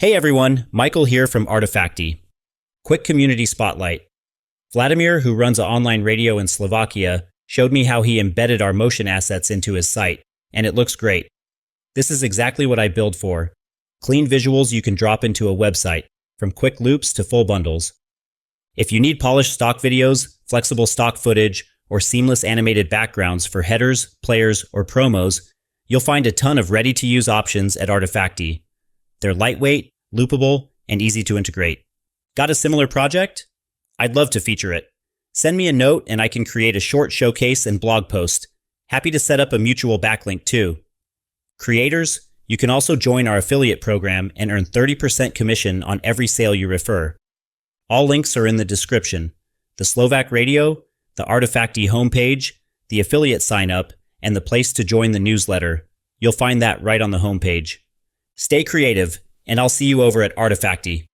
Hey everyone, Michael here from Artefacti. Quick community spotlight. Vladimir, who runs an online radio in Slovakia, showed me how he embedded our motion assets into his site, and it looks great. This is exactly what I build for. Clean visuals you can drop into a website, from quick loops to full bundles. If you need polished stock videos, flexible stock footage, or seamless animated backgrounds for headers, players, or promos, you'll find a ton of ready-to-use options at Artefacti. They're lightweight, loopable, and easy to integrate. Got a similar project? I'd love to feature it. Send me a note and I can create a short showcase and blog post. Happy to set up a mutual backlink too. Creators, you can also join our affiliate program and earn 30% commission on every sale you refer. All links are in the description. The Slovak radio, the Artefacti homepage, the affiliate sign up, and the place to join the newsletter. You'll find that right on the homepage. Stay creative, and I'll see you over at Artefacti.